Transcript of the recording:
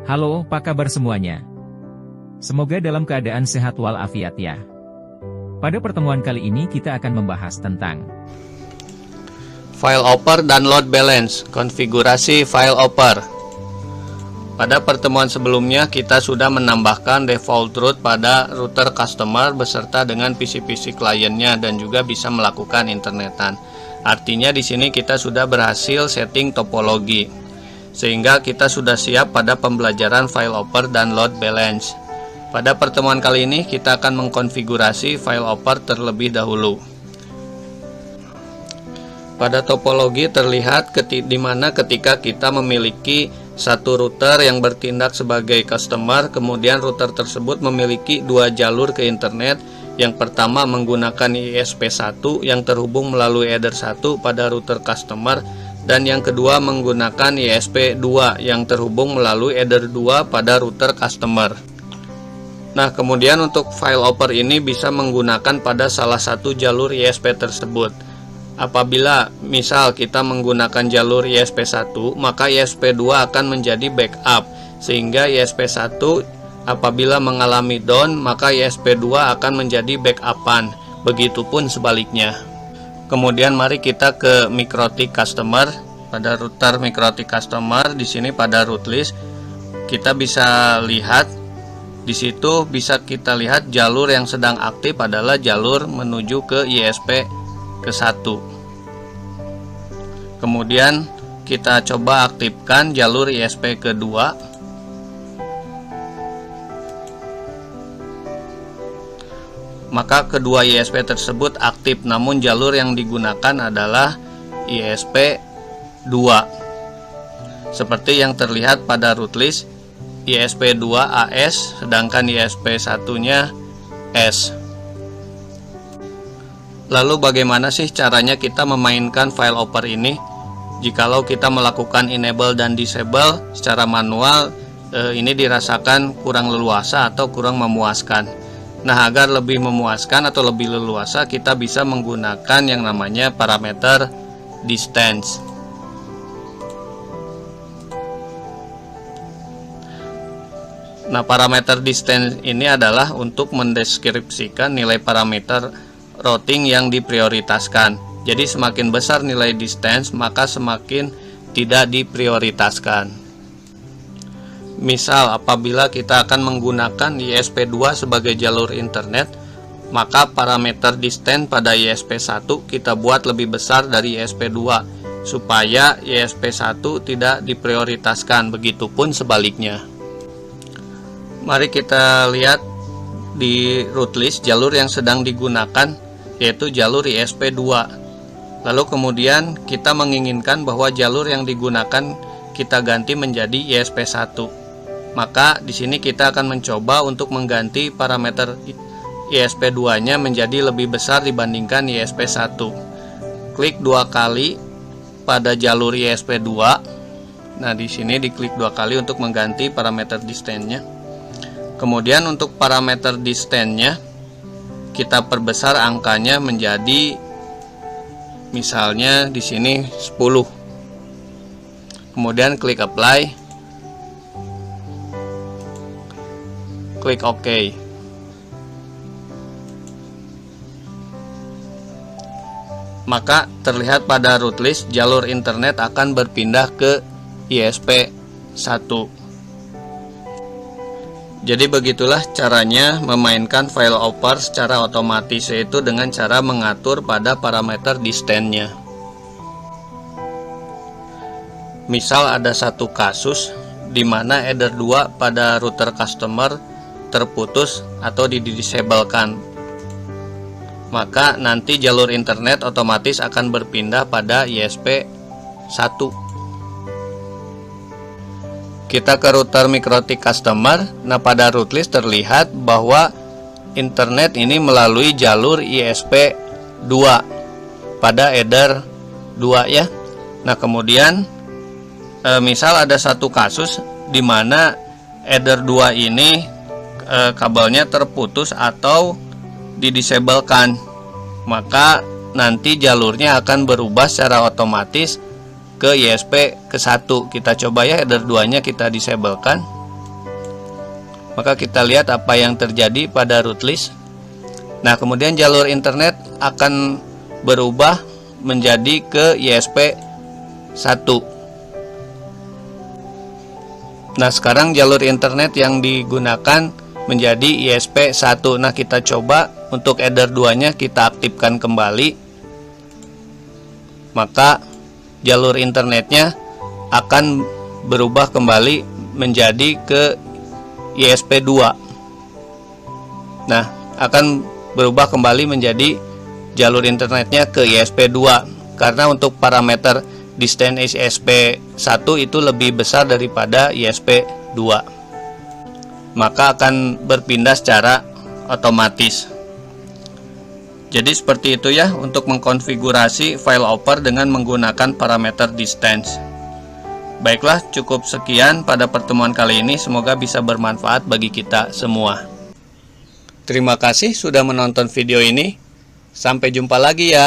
Halo, apa kabar semuanya? Semoga dalam keadaan sehat walafiat ya. Pada pertemuan kali ini kita akan membahas tentang File Hopper dan Load Balance, konfigurasi File Hopper. Pada pertemuan sebelumnya kita sudah menambahkan default route pada router customer beserta dengan PC-PC kliennya dan juga bisa melakukan internetan. Artinya di sini kita sudah berhasil setting topologi, sehingga kita sudah siap pada pembelajaran File Hopper dan Load Balance. Pada pertemuan kali ini kita akan mengkonfigurasi File Hopper terlebih dahulu. Pada topologi terlihat di mana ketika kita memiliki satu router yang bertindak sebagai customer, kemudian router tersebut memiliki dua jalur ke internet. Yang pertama menggunakan ISP1 yang terhubung melalui header 1 pada router customer, dan yang kedua menggunakan ISP2 yang terhubung melalui header 2 pada router customer. Nah, kemudian untuk File Hopper ini bisa menggunakan pada salah satu jalur ISP tersebut. Apabila misal kita menggunakan jalur ISP1, maka ISP2 akan menjadi backup, sehingga ISP1 apabila mengalami down, maka ISP2 akan menjadi backupan. Begitupun sebaliknya. Kemudian mari kita ke MikroTik customer. Pada router MikroTik customer di sini pada route list kita bisa lihat di situ bisa kita lihat jalur yang sedang aktif adalah jalur menuju ke ISP ke-1. Kemudian kita coba aktifkan jalur ISP kedua. Maka kedua ISP tersebut aktif, namun jalur yang digunakan adalah ISP2. Seperti yang terlihat pada route list, ISP2 AS, sedangkan ISP1-nya S. Lalu bagaimana sih caranya kita memainkan File Hopper ini? Jikalau kita melakukan enable dan disable secara manual, ini dirasakan kurang leluasa atau kurang memuaskan. Nah, agar lebih memuaskan atau lebih leluasa, kita bisa menggunakan yang namanya parameter distance. Nah, parameter distance ini adalah untuk mendeskripsikan nilai parameter routing yang diprioritaskan. Jadi semakin besar nilai distance, maka semakin tidak diprioritaskan. Misal apabila kita akan menggunakan ISP2 sebagai jalur internet, maka parameter distance pada ISP1 kita buat lebih besar dari ISP2 supaya ISP1 tidak diprioritaskan, begitupun sebaliknya. Mari kita lihat di route list jalur yang sedang digunakan, yaitu jalur ISP2. Lalu kemudian kita menginginkan bahwa jalur yang digunakan kita ganti menjadi ISP1. Maka di sini kita akan mencoba untuk mengganti parameter ISP2-nya menjadi lebih besar dibandingkan ISP1. Klik dua kali pada jalur ISP2. Nah, di sini diklik dua kali untuk mengganti parameter distance-nya. Kemudian untuk parameter distance-nya kita perbesar angkanya menjadi misalnya di sini 10. Kemudian klik apply. Klik OK. Maka terlihat pada route list jalur internet akan berpindah ke ISP1. Jadi begitulah caranya memainkan File Hopper secara otomatis, yaitu dengan cara mengatur pada parameter distance-nya. Misal ada satu kasus di mana header 2 pada router customer terputus atau didisablekan, maka nanti jalur internet otomatis akan berpindah pada ISP1. Kita ke router MikroTik customer. Nah, pada route list terlihat bahwa internet ini melalui jalur ISP2 pada header 2 ya. Nah, kemudian misal ada satu kasus di mana header 2 ini kabelnya terputus atau didisablekan, maka nanti jalurnya akan berubah secara otomatis ke ISP ke 1. Kita coba ya header 2 nya kita disablekan. Maka kita lihat apa yang terjadi pada root list. Nah, kemudian jalur internet akan berubah menjadi ke ISP1. Nah, sekarang jalur internet yang digunakan menjadi ISP1. Nah, kita coba untuk header 2-nya kita aktifkan kembali. Maka jalur internetnya akan berubah kembali menjadi ke ISP2. Nah, akan berubah kembali menjadi jalur internetnya ke ISP2 karena untuk parameter distance ISP1 itu lebih besar daripada ISP2. Maka akan berpindah secara otomatis. Jadi seperti itu ya untuk mengkonfigurasi file hopper dengan menggunakan parameter distance. Baiklah, cukup sekian pada pertemuan kali ini, semoga bisa bermanfaat bagi kita semua. Terima kasih sudah menonton video ini. Sampai jumpa lagi ya.